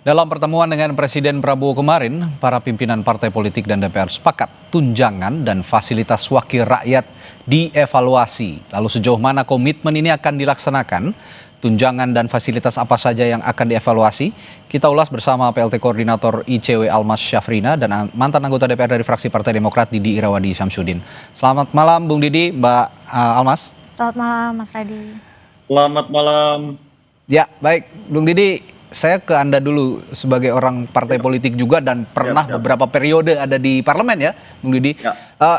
Dalam pertemuan dengan Presiden Prabowo kemarin, para pimpinan partai politik dan DPR sepakat tunjangan dan fasilitas wakil rakyat dievaluasi. Lalu sejauh mana komitmen ini akan dilaksanakan? Tunjangan dan fasilitas apa saja yang akan dievaluasi? Kita ulas bersama PLT Koordinator ICW Almas Syafrina dan mantan anggota DPR dari fraksi Partai Demokrat Didi Irawadi Syamsuddin. Selamat malam Bung Didi, Mbak Almas. Selamat malam Mas Radi. Selamat malam. Ya, baik Bung Didi. Saya ke Anda dulu sebagai orang partai politik juga dan pernah beberapa periode ada di parlemen ya, Bung Didi.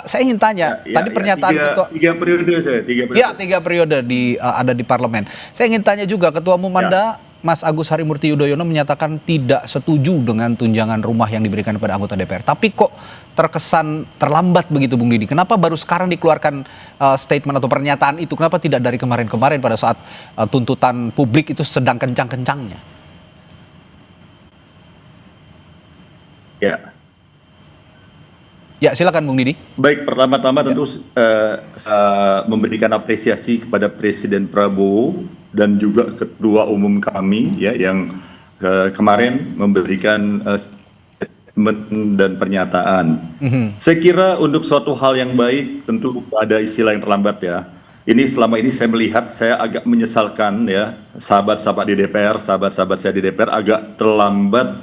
Saya ingin tanya, tadi pernyataan tiga periode saya, tiga periode ada di parlemen. Saya ingin tanya juga, Ketua Umum Anda, Mas Agus Harimurti Yudhoyono menyatakan tidak setuju dengan tunjangan rumah yang diberikan kepada anggota DPR. Tapi kok terkesan terlambat begitu, Bung Didi? Kenapa baru sekarang dikeluarkan statement atau pernyataan itu? Kenapa tidak dari kemarin-kemarin pada saat tuntutan publik itu sedang kencang-kencangnya? Ya, silakan Bung Didi. Baik, pertama-tama tentu memberikan apresiasi kepada Presiden Prabowo dan juga Ketua Umum kami ya yang kemarin memberikan statement dan pernyataan. Saya kira untuk suatu hal yang baik tentu ada istilah yang terlambat ya. Ini selama ini saya melihat, saya agak menyesalkan ya, sahabat-sahabat di DPR, sahabat-sahabat saya di DPR agak terlambat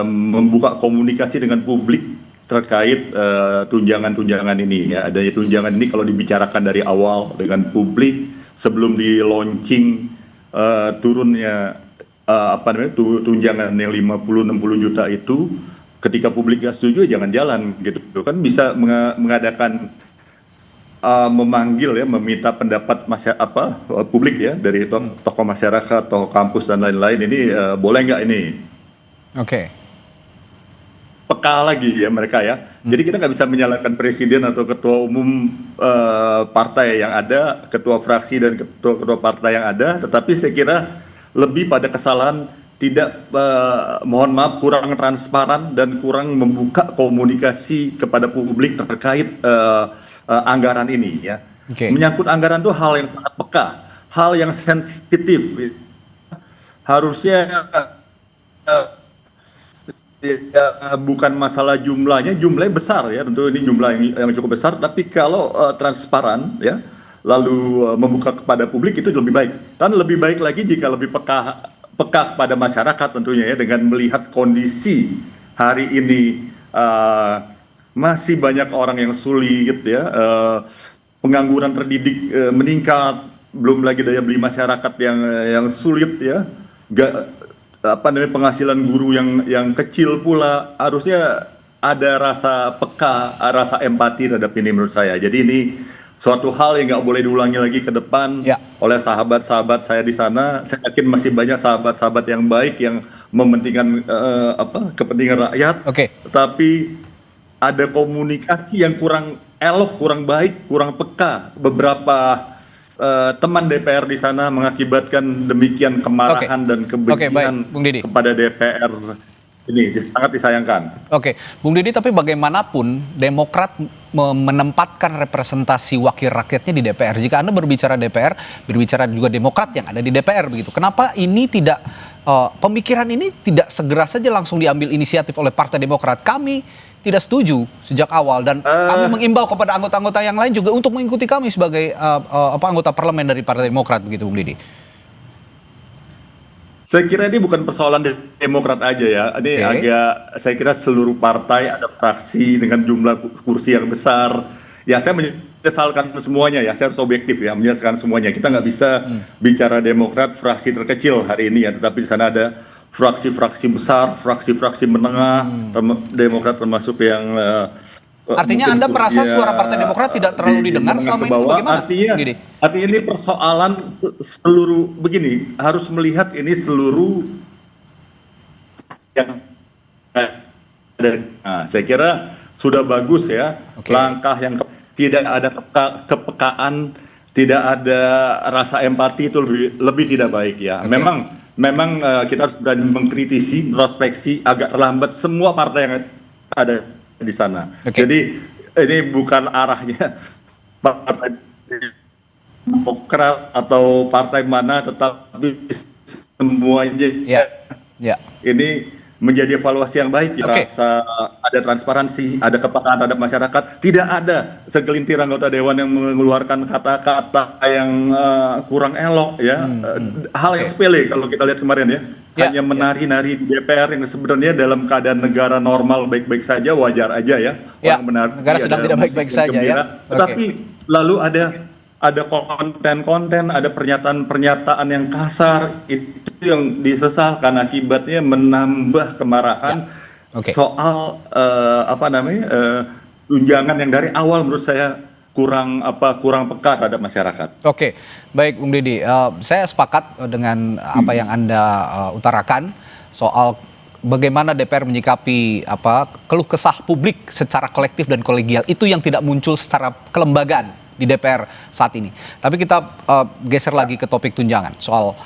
membuka komunikasi dengan publik terkait tunjangan-tunjangan ini ya. Adanya tunjangan ini kalau dibicarakan dari awal dengan publik sebelum di launching turunnya tunjangan yang 50-60 juta itu, ketika publik nggak setuju jangan jalan gitu kan, bisa mengadakan memanggil ya, meminta pendapat publik ya dari tokoh masyarakat, tokoh kampus dan lain-lain. Ini boleh nggak ini? Oke. Peka lagi ya mereka ya. Jadi kita nggak bisa menyalahkan presiden atau ketua umum partai yang ada, ketua fraksi dan ketua partai yang ada. Tetapi saya kira lebih pada kesalahan tidak, mohon maaf, kurang transparan dan kurang membuka komunikasi kepada publik terkait anggaran ini ya. Menyangkut anggaran itu hal yang sangat peka, hal yang sensitif. Harusnya bukan masalah jumlahnya besar ya, tentu ini jumlah yang cukup besar, tapi kalau transparan ya, lalu membuka kepada publik itu lebih baik. Dan lebih baik lagi jika lebih peka pada masyarakat tentunya ya, dengan melihat kondisi hari ini masih banyak orang yang sulit ya, pengangguran terdidik meningkat, belum lagi daya beli masyarakat yang sulit ya, penghasilan guru yang kecil pula. Harusnya ada rasa peka, rasa empati terhadap ini menurut saya. Jadi ini suatu hal yang nggak boleh diulangi lagi ke depan oleh sahabat-sahabat saya di sana. Saya yakin masih banyak sahabat-sahabat yang baik yang mementingkan kepentingan rakyat. Tetapi ada komunikasi yang kurang elok, kurang baik, kurang peka. Beberapa teman DPR di sana mengakibatkan demikian kemarahan dan kebencian kepada DPR. Ini sangat disayangkan. Bung Didi, tapi bagaimanapun Demokrat menempatkan representasi wakil rakyatnya di DPR. Jika Anda berbicara DPR, berbicara juga Demokrat yang ada di DPR begitu. Kenapa ini tidak pemikiran ini tidak segera saja langsung diambil inisiatif oleh Partai Demokrat? Kami tidak setuju sejak awal dan kami mengimbau kepada anggota-anggota yang lain juga untuk mengikuti kami sebagai anggota parlemen dari Partai Demokrat begitu, Bung Didi. Saya kira ini bukan persoalan Demokrat aja ya. Ini saya kira seluruh partai ada fraksi dengan jumlah kursi yang besar. Ya, saya menyesalkan semuanya ya. Saya harus objektif ya, menyesalkan semuanya. Kita nggak bisa bicara Demokrat fraksi terkecil hari ini ya, tetapi di sana ada fraksi-fraksi besar, fraksi-fraksi menengah, Demokrat termasuk yang artinya Anda merasa suara Partai Demokrat tidak terlalu didengar selama ini, bagaimana? Artinya ini persoalan seluruh, begini, harus melihat ini seluruh yang saya kira sudah bagus ya, langkah yang tidak ada kepekaan, tidak ada rasa empati itu lebih tidak baik ya. Memang kita harus berani mengkritisi, introspeksi, agak terlambat semua partai yang ada di sana. Jadi ini bukan arahnya Partai Demokrat atau partai mana, tetapi semuanya Ya. ini menjadi evaluasi yang baik ya. Rasa ada transparansi, ada kepekaan terhadap masyarakat. Tidak ada segelintir anggota dewan yang mengeluarkan kata-kata yang kurang elok ya. Hal yang sepele kalau kita lihat kemarin ya. Hanya menari-nari di DPR yang sebenarnya dalam keadaan negara normal baik-baik saja, wajar aja ya. Orang menari, negara sedang tidak baik-baik saja ya. Tetapi lalu ada konten-konten, ada pernyataan-pernyataan yang kasar, itu yang disesalkan, akibatnya menambah kemarahan soal tunjangan yang dari awal menurut saya kurang peka terhadap masyarakat. Oke, baik Bung Didi, saya sepakat dengan apa yang Anda utarakan soal bagaimana DPR menyikapi keluh kesah publik secara kolektif dan kolegial, itu yang tidak muncul secara kelembagaan di DPR saat ini. Tapi kita geser lagi ke topik tunjangan, soal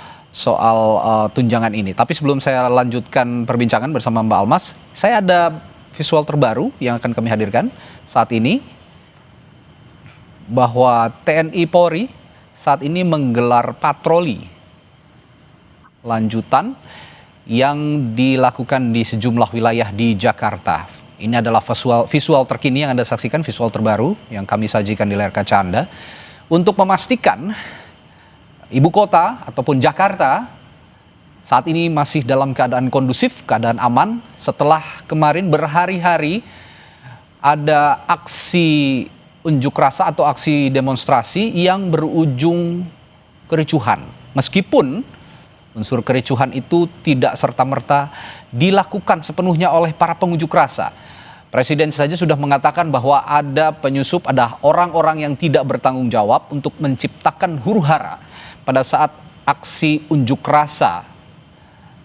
tunjangan ini. Tapi sebelum saya lanjutkan perbincangan bersama Mbak Almas, saya ada visual terbaru yang akan kami hadirkan saat ini, bahwa TNI Polri saat ini menggelar patroli lanjutan yang dilakukan di sejumlah wilayah di Jakarta. Ini adalah visual terkini yang Anda saksikan, visual terbaru yang kami sajikan di layar kaca Anda, untuk memastikan ibu kota ataupun Jakarta saat ini masih dalam keadaan kondusif, keadaan aman, setelah kemarin berhari-hari ada aksi unjuk rasa atau aksi demonstrasi yang berujung kericuhan. Meskipun unsur kericuhan itu tidak serta-merta dilakukan sepenuhnya oleh para pengunjuk rasa. Presiden saja sudah mengatakan bahwa ada penyusup, ada orang-orang yang tidak bertanggung jawab untuk menciptakan huru-hara pada saat aksi unjuk rasa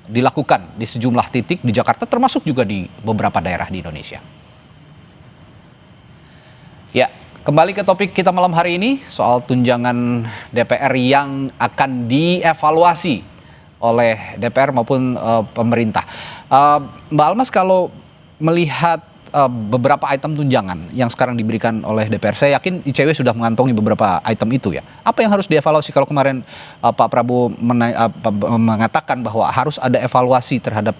dilakukan di sejumlah titik di Jakarta, termasuk juga di beberapa daerah di Indonesia. Ya, kembali ke topik kita malam hari ini soal tunjangan DPR yang akan dievaluasi oleh DPR maupun pemerintah. Mbak Almas, kalau melihat beberapa item tunjangan yang sekarang diberikan oleh DPR, saya yakin ICW sudah mengantongi beberapa item itu ya. Apa yang harus dievaluasi? Kalau kemarin Pak Prabowo mengatakan bahwa harus ada evaluasi terhadap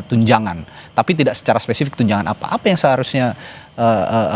tunjangan, tapi tidak secara spesifik tunjangan apa yang seharusnya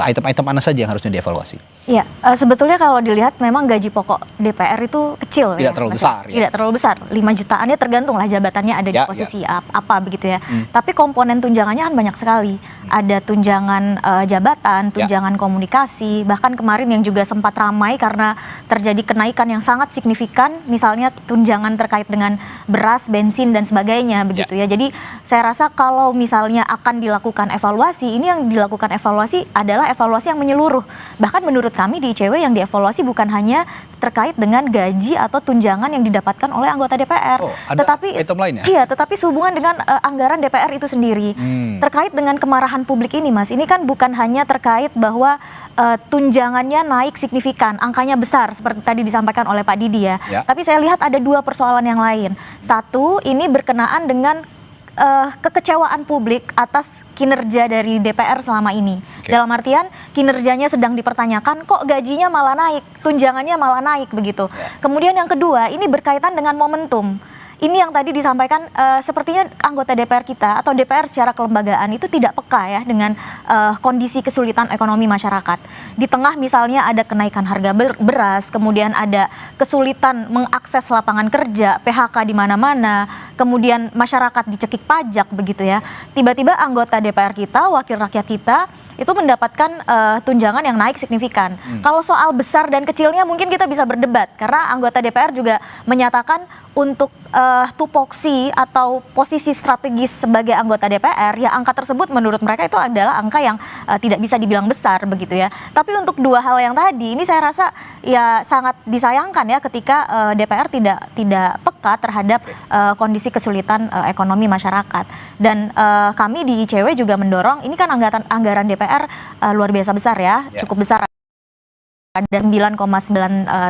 item-item mana saja yang harusnya dievaluasi? Iya, sebetulnya kalau dilihat memang gaji pokok DPR itu kecil, tidak terlalu besar. Tidak terlalu besar, 5 jutaannya tergantung lah jabatannya ada di posisi apa begitu ya. Tapi komponen tunjangannya kan banyak sekali. Ada tunjangan jabatan, tunjangan komunikasi, bahkan kemarin yang juga sempat ramai karena terjadi kenaikan yang sangat signifikan, misalnya tunjangan terkait dengan beras, bensin dan sebagainya begitu ya. Jadi saya rasa kalau misalnya akan dilakukan evaluasi, ini yang dilakukan evaluasi adalah evaluasi yang menyeluruh. Bahkan menurut kami di ICW yang dievaluasi bukan hanya terkait dengan gaji atau tunjangan yang didapatkan oleh anggota DPR, tetapi item lain ya? Iya, tetapi sehubungan dengan anggaran DPR itu sendiri. Terkait dengan kemarahan publik ini, Mas, ini kan bukan hanya terkait bahwa tunjangannya naik signifikan, angkanya besar seperti tadi disampaikan oleh Pak Didi ya. Tapi saya lihat ada dua persoalan yang lain. Satu, ini berkenaan dengan kekecewaan publik atas kinerja dari DPR selama ini. Dalam artian kinerjanya sedang dipertanyakan, kok gajinya malah naik, tunjangannya malah naik begitu. Kemudian yang kedua, ini berkaitan dengan momentum. Ini yang tadi disampaikan, sepertinya anggota DPR kita atau DPR secara kelembagaan itu tidak peka ya dengan kondisi kesulitan ekonomi masyarakat. Di tengah misalnya ada kenaikan harga beras, kemudian ada kesulitan mengakses lapangan kerja, PHK di mana-mana, kemudian masyarakat dicekik pajak begitu ya. Tiba-tiba anggota DPR kita, wakil rakyat kita itu mendapatkan tunjangan yang naik signifikan. Kalau soal besar dan kecilnya mungkin kita bisa berdebat karena anggota DPR juga menyatakan untuk tupoksi atau posisi strategis sebagai anggota DPR, ya angka tersebut menurut mereka itu adalah angka yang tidak bisa dibilang besar begitu ya. Tapi untuk dua hal yang tadi ini saya rasa ya sangat disayangkan ya ketika DPR tidak peka terhadap kondisi kesulitan ekonomi masyarakat. Dan kami di ICW juga mendorong, ini kan anggaran DPR luar biasa besar ya, cukup besar. Ada 9,9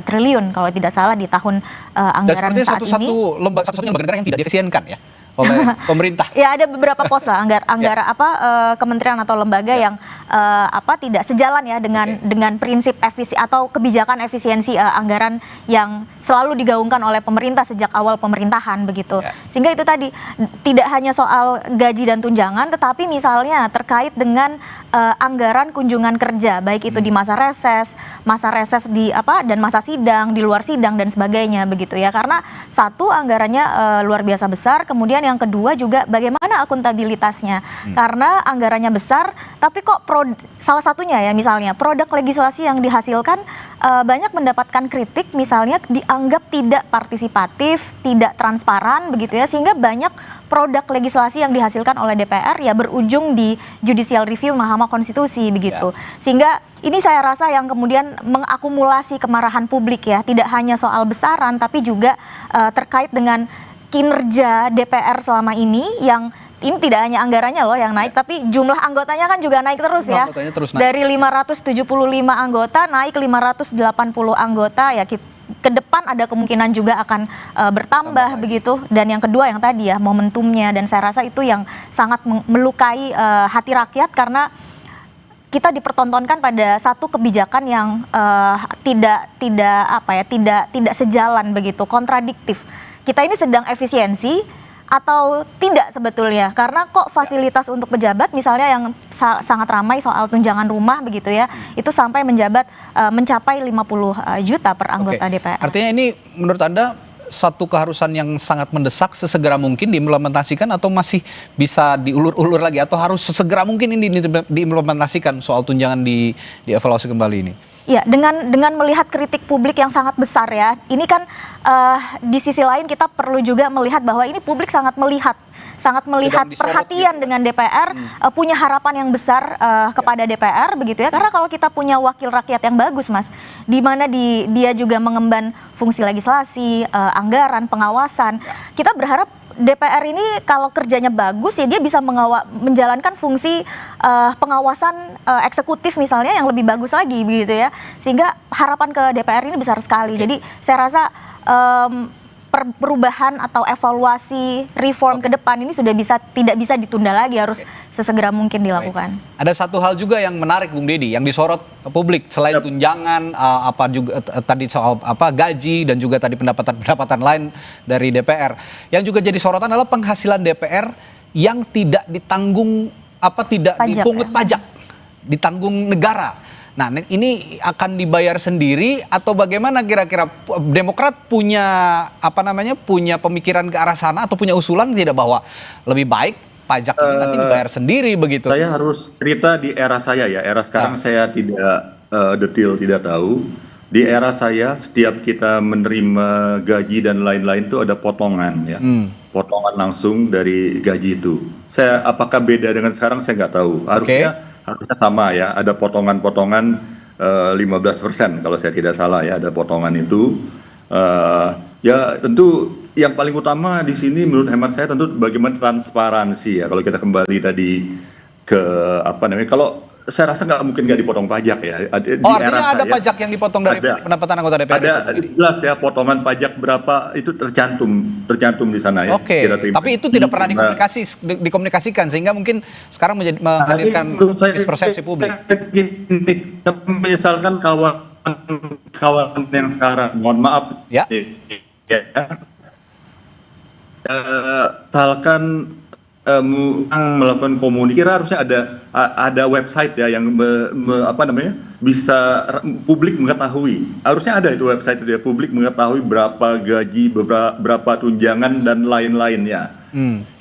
triliun kalau tidak salah di tahun anggaran saat ini. Dan satu-satunya lembaga negara yang tidak diefisienkan ya oleh pemerintah. Ya ada beberapa pos lah kementerian atau lembaga yang tidak sejalan ya dengan prinsip efisi atau kebijakan efisiensi anggaran yang selalu digaungkan oleh pemerintah sejak awal pemerintahan begitu. Sehingga itu tadi tidak hanya soal gaji dan tunjangan, tetapi misalnya terkait dengan anggaran kunjungan kerja, baik itu di masa reses di dan masa sidang, di luar sidang dan sebagainya begitu ya. Karena satu, anggarannya luar biasa besar, kemudian yang kedua juga bagaimana akuntabilitasnya. Karena anggarannya besar, tapi kok salah satunya ya misalnya produk legislasi yang dihasilkan banyak mendapatkan kritik, misalnya dianggap tidak partisipatif, tidak transparan begitu ya, sehingga banyak produk legislasi yang dihasilkan oleh DPR ya berujung di judicial review Mahkamah Konstitusi begitu. Sehingga ini saya rasa yang kemudian mengakumulasi kemarahan publik ya, tidak hanya soal besaran tapi juga terkait dengan kinerja DPR selama ini yang ini tidak hanya anggarannya loh yang naik, tapi jumlah anggotanya kan juga naik terus ya. Dari 575 anggota naik 580 anggota ya, ke depan ada kemungkinan juga akan bertambah begitu. Dan yang kedua yang tadi ya momentumnya, dan saya rasa itu yang sangat melukai hati rakyat karena kita dipertontonkan pada satu kebijakan yang tidak sejalan begitu, kontradiktif. Kita ini sedang efisiensi atau tidak sebetulnya, karena kok fasilitas untuk pejabat misalnya yang sangat ramai soal tunjangan rumah begitu ya, itu sampai mencapai 50 juta per anggota DPR. Artinya ini menurut Anda satu keharusan yang sangat mendesak, sesegera mungkin diimplementasikan atau masih bisa diulur-ulur lagi, atau harus sesegera mungkin ini diimplementasikan soal tunjangan dievaluasi kembali ini? Ya, dengan melihat kritik publik yang sangat besar ya, ini kan di sisi lain kita perlu juga melihat bahwa ini publik sangat melihat perhatian dengan DPR, punya harapan yang besar kepada DPR begitu ya, karena kalau kita punya wakil rakyat yang bagus Mas, di mana dia juga mengemban fungsi legislasi, anggaran, pengawasan, kita berharap DPR ini kalau kerjanya bagus ya dia bisa menjalankan fungsi pengawasan eksekutif misalnya yang lebih bagus lagi begitu ya, sehingga harapan ke DPR ini besar sekali. Jadi saya rasa perubahan atau evaluasi reform ke depan ini tidak bisa ditunda lagi, harus sesegera mungkin dilakukan. Ada satu hal juga yang menarik Bung Deddy yang disorot publik selain tunjangan, apa juga tadi soal gaji dan juga tadi pendapatan lain dari DPR. Yang juga jadi sorotan adalah penghasilan DPR yang tidak ditanggung dipungut pajak, ditanggung negara. Nah, ini akan dibayar sendiri atau bagaimana kira-kira? Demokrat punya punya pemikiran ke arah sana atau punya usulan tidak bahwa lebih baik pajak ini nanti dibayar sendiri begitu? Saya harus cerita di era saya ya. Era sekarang saya tidak detail, tidak tahu. Di era saya setiap kita menerima gaji dan lain-lain itu ada potongan ya. Potongan langsung dari gaji itu. Apakah beda dengan sekarang saya nggak tahu. Harusnya sama ya, ada potongan-potongan 15% kalau saya tidak salah ya, ada potongan itu. Ya tentu yang paling utama di sini menurut hemat saya tentu bagaimana transparansi ya. Kalau kita kembali tadi ke kalau saya rasa nggak mungkin nggak dipotong pajak ya. Artinya ada pajak yang dipotong dari pendapatan anggota DPR? Ada jelas ya, potongan pajak berapa itu tercantum di sana ya. Tapi itu tidak pernah dikomunikasikan sehingga mungkin sekarang menghadirkan mispersepsi publik. Misalkan kawan yang sekarang, mohon maaf ya. Misalkan melakukan komunikasi, harusnya ada website ya yang bisa publik mengetahui. Harusnya ada itu website itu ya, publik mengetahui berapa gaji, berapa tunjangan dan lain-lainnya.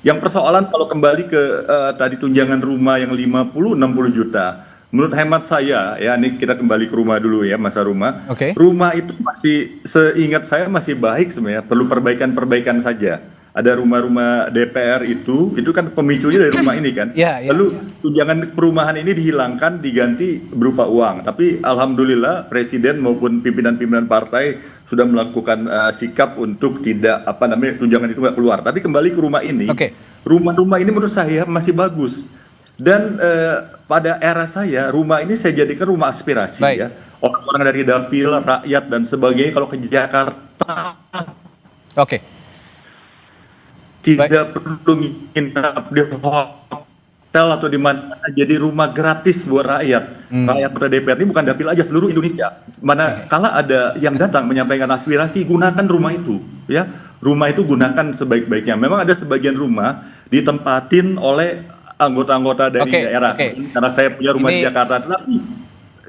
Yang persoalan kalau kembali ke tadi tunjangan rumah yang 50-60 juta. Menurut hemat saya ya, ini kita kembali ke rumah dulu ya, masa rumah. Rumah itu masih, seingat saya masih baik sebenarnya, perlu perbaikan saja. Ada rumah-rumah DPR itu kan pemicunya dari rumah ini kan. Lalu tunjangan perumahan ini dihilangkan, diganti berupa uang. Tapi alhamdulillah Presiden maupun pimpinan-pimpinan partai sudah melakukan sikap untuk tidak tunjangan itu nggak keluar. Tapi kembali ke rumah ini, rumah-rumah ini menurut saya masih bagus. Dan pada era saya rumah ini saya jadikan rumah aspirasi ya. Orang-orang dari dapil, rakyat dan sebagainya kalau ke Jakarta. Tidak perlu nginap di hotel atau di mana, jadi rumah gratis buat rakyat. Rakyat pada DPR ini bukan dapil aja, seluruh Indonesia. Mana kala ada yang datang menyampaikan aspirasi, gunakan rumah itu, ya. Rumah itu gunakan sebaik-baiknya. Memang ada sebagian rumah ditempatin oleh anggota-anggota dari daerah. Karena saya punya rumah di Jakarta, tapi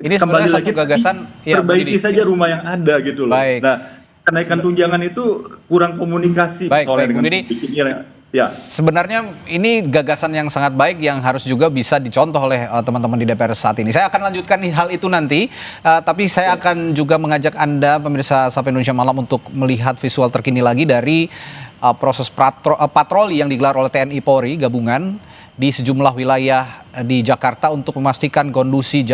ini kembali lagi gagasan perbaiki saja rumah yang ada gitu loh. Nah, kenaikan tunjangan itu kurang komunikasi oleh dengan ya. Sebenarnya ini gagasan yang sangat baik yang harus juga bisa dicontoh oleh teman-teman di DPR saat ini. Saya akan lanjutkan hal itu nanti, tapi saya akan juga mengajak Anda pemirsa Sapa Indonesia Malam untuk melihat visual terkini lagi dari proses patroli yang digelar oleh TNI Polri gabungan di sejumlah wilayah di Jakarta untuk memastikan kondisi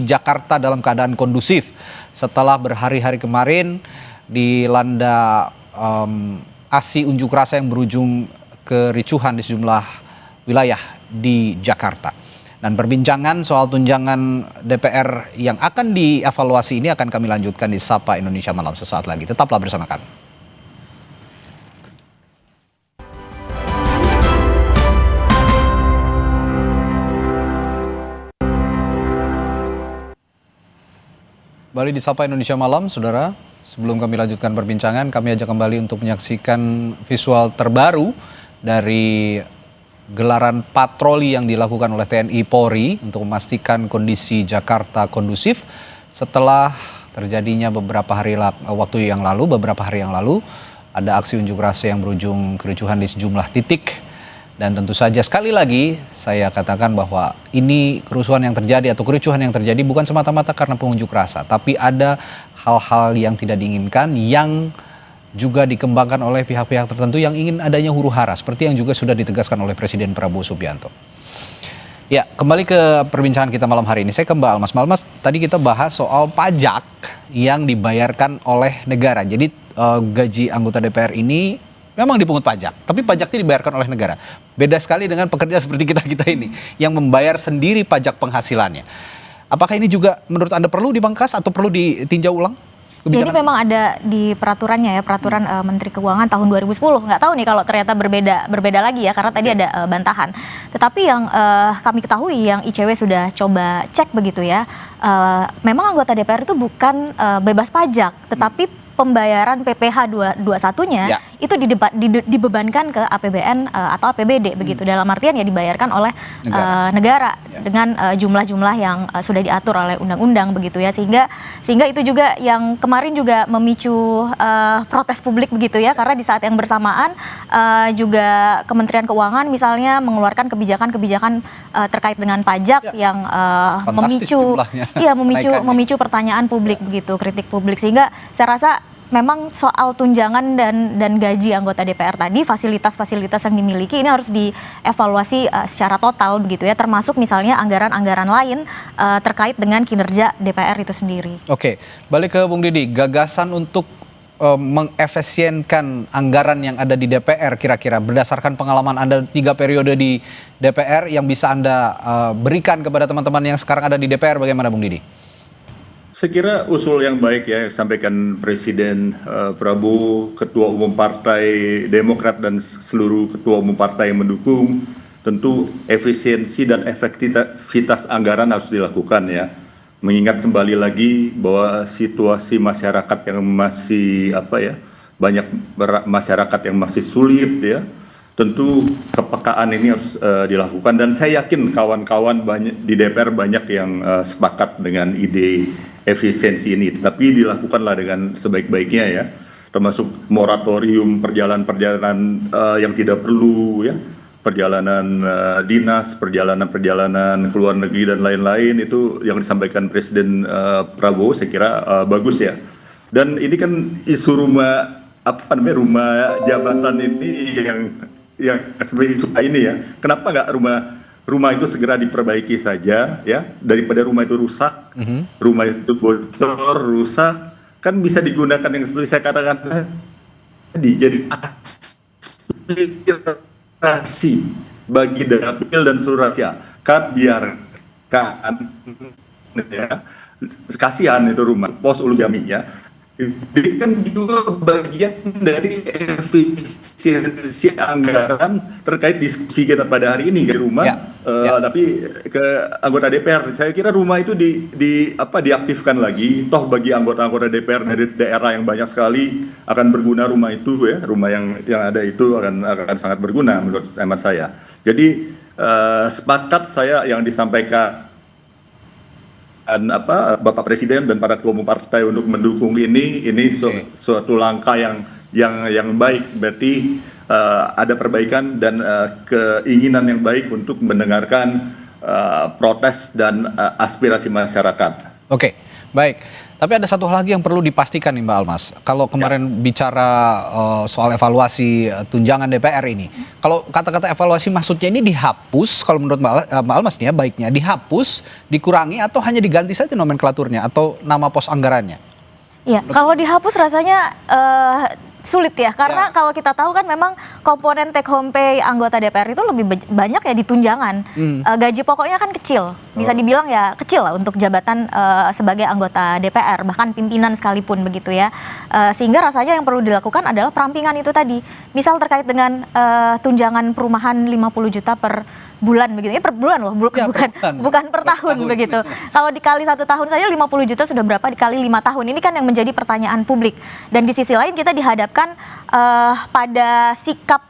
Jakarta dalam keadaan kondusif setelah berhari-hari kemarin dilanda aksi unjuk rasa yang berujung kericuhan di sejumlah wilayah di Jakarta. Dan perbincangan soal tunjangan DPR yang akan dievaluasi ini akan kami lanjutkan di Sapa Indonesia Malam sesaat lagi. Tetaplah bersama kami. Kembali di Sapa Indonesia Malam, saudara. Sebelum kami lanjutkan perbincangan, kami ajak kembali untuk menyaksikan visual terbaru dari gelaran patroli yang dilakukan oleh TNI Polri untuk memastikan kondisi Jakarta kondusif setelah terjadinya beberapa hari yang lalu ada aksi unjuk rasa yang berujung kericuhan di sejumlah titik. Dan tentu saja sekali lagi saya katakan bahwa ini kerusuhan yang terjadi atau kericuhan yang terjadi bukan semata-mata karena pengunjuk rasa, tapi ada hal-hal yang tidak diinginkan yang juga dikembangkan oleh pihak-pihak tertentu yang ingin adanya huru-hara seperti yang juga sudah ditegaskan oleh Presiden Prabowo Subianto. Ya, kembali ke perbincangan kita malam hari ini. Saya ke Mbak Almas. Mbak Almas, tadi kita bahas soal pajak yang dibayarkan oleh negara. Jadi gaji anggota DPR ini memang dipungut pajak, tapi pajaknya dibayarkan oleh negara. Beda sekali dengan pekerja seperti kita ini yang membayar sendiri pajak penghasilannya. Apakah ini juga menurut Anda perlu dipangkas atau perlu ditinjau ulang? Jadi memang ada di peraturannya ya, peraturan Menteri Keuangan tahun 2010. Nggak tahu nih kalau ternyata berbeda lagi ya, karena tadi ada bantahan. Tetapi yang kami ketahui, yang ICW sudah coba cek begitu ya, memang anggota DPR itu bukan bebas pajak, tetapi pembayaran PPh 21-nya itu dibebankan ke APBN atau APBD begitu. Dalam artian ya dibayarkan oleh negara dengan jumlah-jumlah yang sudah diatur oleh undang-undang begitu ya, sehingga itu juga yang kemarin juga memicu protes publik begitu ya, karena di saat yang bersamaan juga Kementerian Keuangan misalnya mengeluarkan kebijakan-kebijakan terkait dengan pajak yang memicu pertanyaan publik begitu, kritik publik, sehingga saya rasa memang soal tunjangan dan gaji anggota DPR tadi, fasilitas-fasilitas yang dimiliki ini harus dievaluasi secara total begitu ya, termasuk misalnya anggaran-anggaran lain terkait dengan kinerja DPR itu sendiri. Oke, balik ke Bung Didi, gagasan untuk mengefisienkan anggaran yang ada di DPR kira-kira berdasarkan pengalaman Anda 3 periode di DPR yang bisa Anda berikan kepada teman-teman yang sekarang ada di DPR, bagaimana Bung Didi? Saya kira usul yang baik ya sampaikan Presiden Prabowo, Ketua Umum Partai Demokrat dan seluruh Ketua Umum Partai yang mendukung. Tentu efisiensi dan efektivitas anggaran harus dilakukan ya. Mengingat kembali lagi bahwa situasi masyarakat yang masih banyak masyarakat yang masih sulit ya. Tentu kepekaan ini harus dilakukan, dan saya yakin kawan-kawan di DPR banyak yang sepakat dengan ide efisiensi ini, tetapi dilakukanlah dengan sebaik-baiknya ya, termasuk moratorium perjalanan-perjalanan yang tidak perlu ya, perjalanan dinas, perjalanan ke luar negeri dan lain-lain, itu yang disampaikan Presiden Prabowo saya kira bagus ya. Dan ini kan isu rumah jabatan ini yang sebagai ini ya, kenapa nggak rumah itu segera diperbaiki saja ya, daripada rumah itu rusak, rumah itu bocor, rusak, kan bisa digunakan yang seperti saya katakan tadi, jadi aspirasi bagi dapil dan seluruh rakyat, kan biarkan ya, kasihan itu rumah pos Ulu Jami ya, Jadi kan juga bagian dari efisiensi anggaran terkait diskusi kita pada hari ini ke rumah, tapi ke anggota DPR. Saya kira rumah itu diaktifkan lagi. Toh bagi anggota-anggota DPR dari daerah yang banyak sekali akan berguna rumah itu ya. Rumah yang ada itu akan sangat berguna menurut hemat saya. Jadi sepakat saya yang disampaikan Bapak Presiden dan para ketua umum partai untuk mendukung ini suatu langkah yang baik, berarti ada perbaikan dan keinginan yang baik untuk mendengarkan protes dan aspirasi masyarakat. Oke, baik. Tapi ada satu hal lagi yang perlu dipastikan nih Mbak Almas. Kalau kemarin bicara soal evaluasi tunjangan DPR ini, kalau kata-kata evaluasi maksudnya ini dihapus, kalau menurut Mbak Almas nih ya, baiknya dihapus, dikurangi, atau hanya diganti saja nomenklaturnya atau nama pos anggarannya? Iya, kalau dihapus rasanya sulit ya, karena kalau kita tahu kan memang komponen take home pay anggota DPR itu lebih banyak ya di tunjangan. Gaji pokoknya kan kecil, bisa dibilang ya kecil lah untuk jabatan sebagai anggota DPR, bahkan pimpinan sekalipun begitu ya. Sehingga rasanya yang perlu dilakukan adalah perampingan itu tadi. Misal terkait dengan tunjangan perumahan 50 juta per bulan begitu ya, per bulan loh, bukan per tahun begitu. Kalau dikali 1 tahun saja 50 juta sudah berapa dikali 5 tahun, ini kan yang menjadi pertanyaan publik. Dan di sisi lain kita dihadapkan pada sikap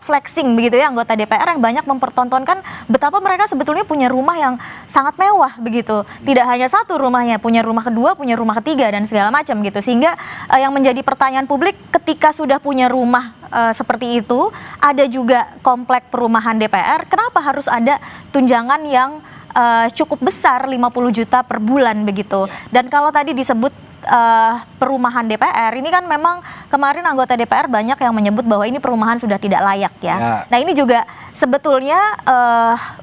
flexing begitu ya anggota DPR yang banyak mempertontonkan betapa mereka sebetulnya punya rumah yang sangat mewah begitu. Tidak hanya satu rumahnya, punya rumah kedua, punya rumah ketiga dan segala macam gitu. Sehingga yang menjadi pertanyaan publik ketika sudah punya rumah seperti itu, ada juga komplek perumahan DPR, kenapa harus ada tunjangan yang cukup besar 50 juta per bulan begitu. Dan kalau tadi disebut perumahan DPR, ini kan memang kemarin anggota DPR banyak yang menyebut bahwa ini perumahan sudah tidak layak ya. Nah ini juga sebetulnya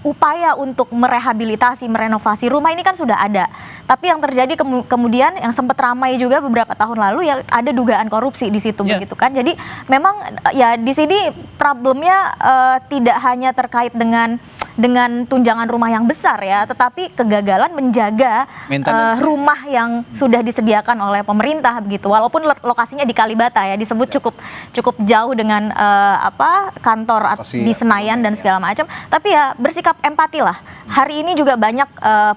upaya untuk merehabilitasi, merenovasi rumah ini kan sudah ada. Tapi yang terjadi kemudian yang sempat ramai juga beberapa tahun lalu ya ada dugaan korupsi di situ begitu kan. Jadi memang ya di sini problemnya tidak hanya terkait dengan tunjangan rumah yang besar ya, tetapi kegagalan menjaga rumah yang sudah disediakan oleh pemerintah begitu. Walaupun lokasinya di Kalibata ya, disebut cukup jauh dengan kantor di Senayan dan segala macam. Tapi ya bersikap empati lah. Hari ini juga banyak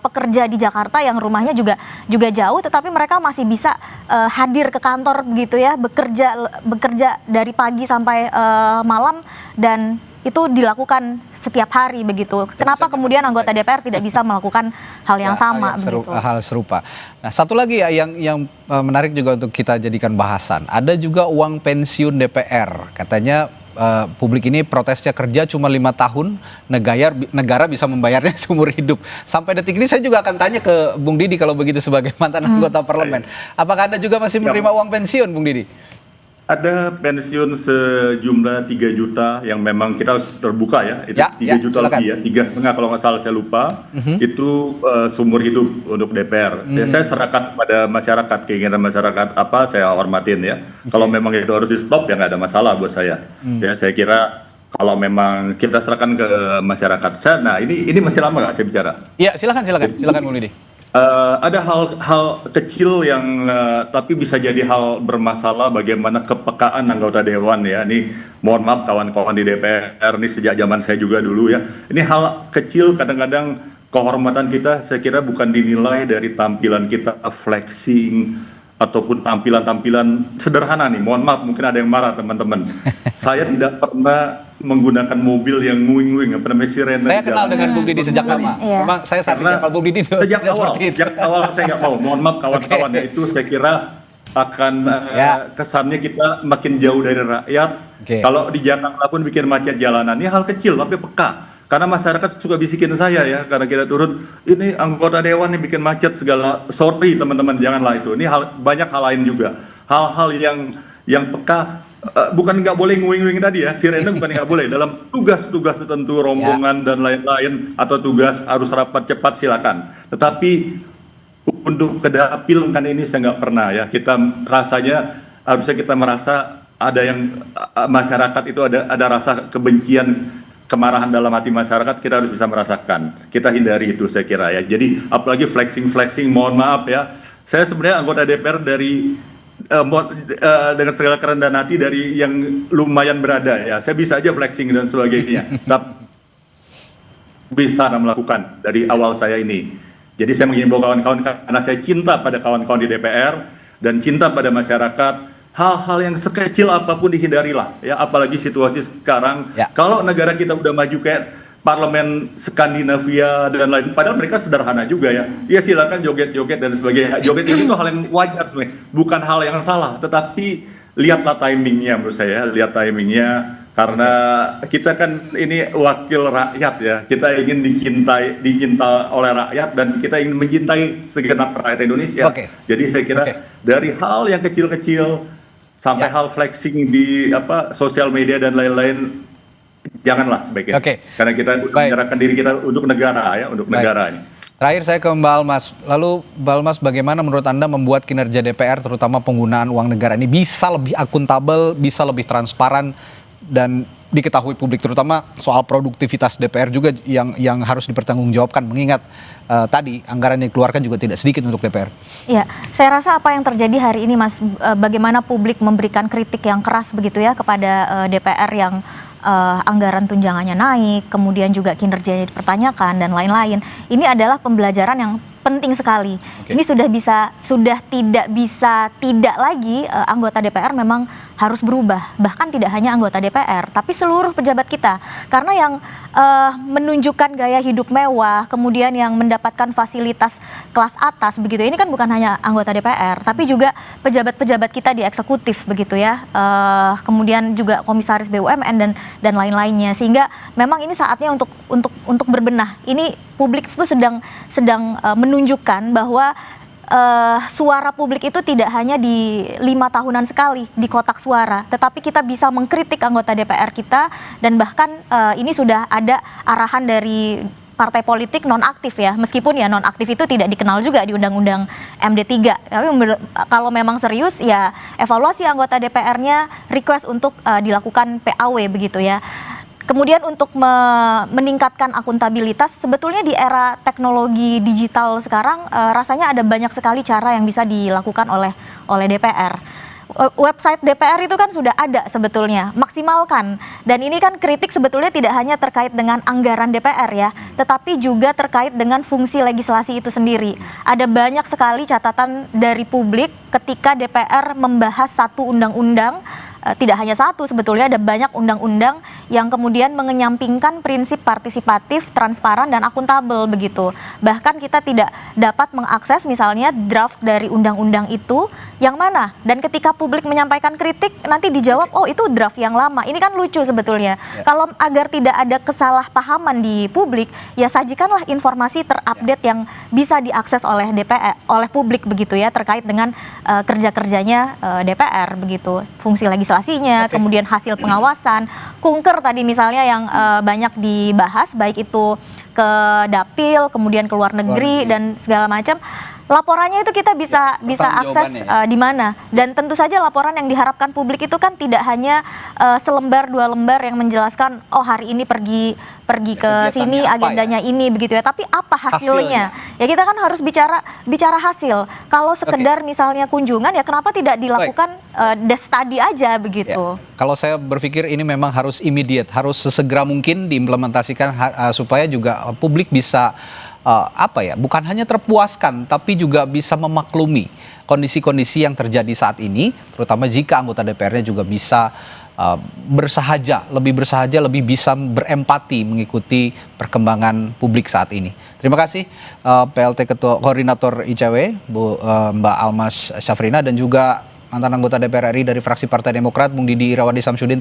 pekerja di Jakarta yang rumahnya juga jauh, tetapi mereka masih bisa hadir ke kantor begitu ya, bekerja dari pagi sampai malam, dan itu dilakukan setiap hari begitu. Kenapa kemudian anggota DPR tidak bisa melakukan hal yang sama begitu? Hal serupa. Nah, satu lagi ya yang menarik juga untuk kita jadikan bahasan. Ada juga uang pensiun DPR. Katanya publik ini protesnya kerja cuma 5 tahun, negara bisa membayarnya seumur hidup. Sampai detik ini saya juga akan tanya ke Bung Didi kalau begitu sebagai mantan anggota parlemen. Apakah Anda juga masih menerima uang pensiun, Bung Didi? Ada pensiun sejumlah 3 juta yang memang kita harus terbuka ya, itu 3 juta silakan. Lebih ya, 3,5 kalau nggak salah saya lupa, itu seumur hidup untuk DPR. Ya, saya serahkan pada masyarakat, keinginan masyarakat apa saya hormatin ya. Kalau memang itu harus di stop ya nggak ada masalah buat saya. Ya saya kira kalau memang kita serahkan ke masyarakat. Nah ini masih lama nggak saya bicara? Iya silakan Bung Didi. Ada hal kecil yang tapi bisa jadi hal bermasalah, bagaimana kepekaan anggota dewan ya. Ini mohon maaf kawan-kawan di DPR, ini sejak zaman saya juga dulu ya. Ini hal kecil, kadang-kadang kehormatan kita saya kira bukan dinilai dari tampilan kita flexing ataupun tampilan-tampilan sederhana nih. Mohon maaf mungkin ada yang marah teman-teman. Saya tidak pernah menggunakan mobil yang nguing-nguing, apa namanya sirene. Saya kenal dengan Bung Didi sejak lama. Memang saya saksikan Pak Bung Didi sejak awal saya nggak mau. Mohon maaf kawan-kawan ya, itu saya kira akan kesannya kita makin jauh dari rakyat. Kalau di Jakarta pun bikin macet jalanan, ini hal kecil tapi peka. Karena masyarakat suka bisikin saya ya, karena kita turun, ini anggota dewan nih bikin macet segala. Sorry teman-teman, janganlah itu. Ini banyak hal lain juga. Hal-hal yang peka. Bukan nggak boleh nguing-nguing tadi ya, sirene bukan nggak boleh. Dalam tugas-tugas tertentu, rombongan dan lain-lain, atau tugas harus rapat cepat silakan. Tetapi untuk kedapil kan ini saya nggak pernah ya. Kita rasanya harusnya kita merasa ada yang masyarakat itu ada rasa kebencian kemarahan dalam hati masyarakat kita harus bisa merasakan. Kita hindari itu saya kira ya. Jadi apalagi flexing, mohon maaf ya. Saya sebenarnya anggota DPR dari dengan segala kerendahan hati dari yang lumayan berada ya. Saya bisa aja flexing dan sebagainya. Tapi bisa melakukan dari awal saya ini. Jadi saya mengimbau kawan-kawan karena saya cinta pada kawan-kawan di DPR dan cinta pada masyarakat. Hal-hal yang sekecil apapun dihindarilah ya, apalagi situasi sekarang. Kalau negara kita udah maju kayak parlemen Skandinavia dan lain, padahal mereka sederhana juga ya. Ya silakan joget-joget dan sebagainya. Joget-joget itu hal yang wajar sebenarnya, bukan hal yang salah. Tetapi lihatlah timingnya menurut saya, lihat timingnya. Karena kita kan ini wakil rakyat ya, kita ingin dicintai oleh rakyat dan kita ingin mencintai segenap rakyat Indonesia. Jadi saya kira dari hal yang kecil-kecil sampai hal flexing di sosial media dan lain-lain, janganlah sebaiknya. Karena kita menyerahkan diri kita untuk negara ya, untuk negara ini. Terakhir saya ke Mbak Almas. Lalu Mbak Almas, bagaimana menurut Anda membuat kinerja DPR terutama penggunaan uang negara ini bisa lebih akuntabel, bisa lebih transparan dan diketahui publik, terutama soal produktivitas DPR juga yang harus dipertanggungjawabkan, mengingat tadi anggaran yang dikeluarkan juga tidak sedikit untuk DPR. Iya, saya rasa apa yang terjadi hari ini, Mas, bagaimana publik memberikan kritik yang keras begitu ya kepada DPR yang anggaran tunjangannya naik, kemudian juga kinerjanya dipertanyakan dan lain-lain. Ini adalah pembelajaran yang penting sekali. Ini sudah tidak lagi anggota DPR memang harus berubah. Bahkan tidak hanya anggota DPR, tapi seluruh pejabat kita. Karena yang menunjukkan gaya hidup mewah, kemudian yang mendapatkan fasilitas kelas atas begitu. Ini kan bukan hanya anggota DPR, tapi juga pejabat-pejabat kita di eksekutif begitu ya. Kemudian juga komisaris BUMN dan lain-lainnya. Sehingga memang ini saatnya untuk berbenah. Ini publik itu sedang menunjukkan bahwa suara publik itu tidak hanya di 5 tahunan sekali di kotak suara, tetapi kita bisa mengkritik anggota DPR kita dan bahkan ini sudah ada arahan dari partai politik nonaktif ya, meskipun ya nonaktif itu tidak dikenal juga di Undang-Undang MD3. Tapi kalau memang serius ya evaluasi anggota DPR-nya request untuk dilakukan PAW begitu ya. Kemudian untuk meningkatkan akuntabilitas, sebetulnya di era teknologi digital sekarang rasanya ada banyak sekali cara yang bisa dilakukan oleh DPR. Website DPR itu kan sudah ada sebetulnya, maksimalkan. Dan ini kan kritik sebetulnya tidak hanya terkait dengan anggaran DPR ya, tetapi juga terkait dengan fungsi legislasi itu sendiri. Ada banyak sekali catatan dari publik ketika DPR membahas satu undang-undang. Tidak hanya satu, sebetulnya ada banyak undang-undang yang kemudian mengenyampingkan prinsip partisipatif, transparan, dan akuntabel begitu. Bahkan kita tidak dapat mengakses misalnya draft dari undang-undang itu yang mana. Dan ketika publik menyampaikan kritik, nanti dijawab, oh itu draft yang lama. Ini kan lucu sebetulnya. Kalau agar tidak ada kesalahpahaman di publik, ya sajikanlah informasi terupdate yang bisa diakses oleh DPR, oleh publik begitu ya, terkait dengan kerja-kerjanya DPR begitu. Fungsi legislasinya, kemudian hasil pengawasan, kunker tadi misalnya yang banyak dibahas, baik itu ke dapil, kemudian ke luar negeri dan segala macam. Laporannya itu kita bisa akses di mana, dan tentu saja laporan yang diharapkan publik itu kan tidak hanya selembar 2 lembar yang menjelaskan oh hari ini pergi ke sini agendanya ini begitu ya, tapi apa hasilnya? Ya kita kan harus bicara hasil. Kalau sekedar misalnya kunjungan ya kenapa tidak dilakukan desk study aja begitu? Kalau saya berpikir ini memang harus immediate, harus sesegera mungkin diimplementasikan supaya juga publik bisa bukan hanya terpuaskan, tapi juga bisa memaklumi kondisi-kondisi yang terjadi saat ini, terutama jika anggota DPR-nya juga bisa lebih bersahaja, lebih bisa berempati mengikuti perkembangan publik saat ini. Terima kasih PLT Ketua Koordinator ICW, Mbak Almas Syafrina, dan juga mantan anggota DPR RI dari fraksi Partai Demokrat, Bung Didi Irawadi Samsudin.